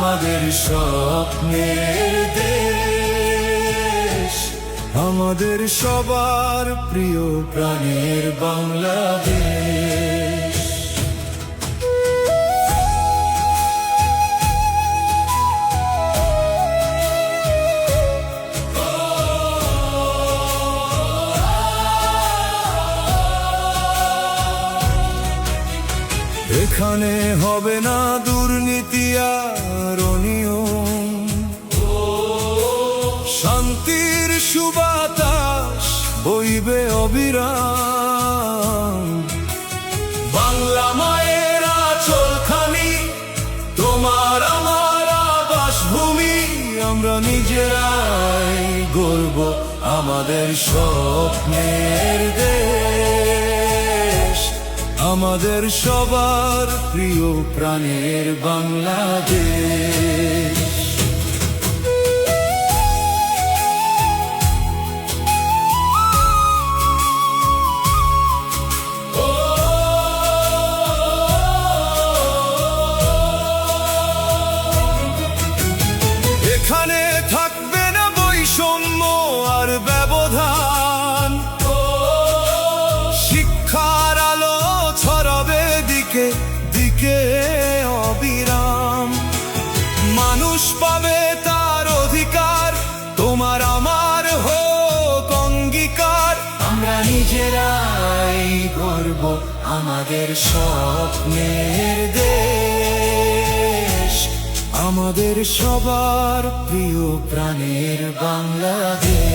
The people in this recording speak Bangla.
আমাদের স্বপ্নের দেশ, আমাদের সবার প্রিয় প্রাণের বাংলাদেশ। এখানে হবে না দুর্নীতি আর অনিয়ম, শান্তির সুবাতাস বইবে অবিরাম। বাংলা মায়ের আঁচলখানি, তোমার আমার আবাসভূমি, আমরা নিজেরাই গর্ব আমাদের স্বপ্নের দেশ, আমাদের সবার প্রিয় প্রাণের বাংলাদেশ। এখানে থাকবে না বৈষম্য আর ব্যবধান, শিক্ষার আলো ছড়াবে দিকে দিকে অবিরাম। মানুষ পাবে তার অধিকার, তোমার আমার হোক অঙ্গীকার, আমরা নিজেরাই গর্ব আমাদের স্বপ্নের দেশ, আমাদের সবার প্রিয় প্রাণের বাংলাদেশ।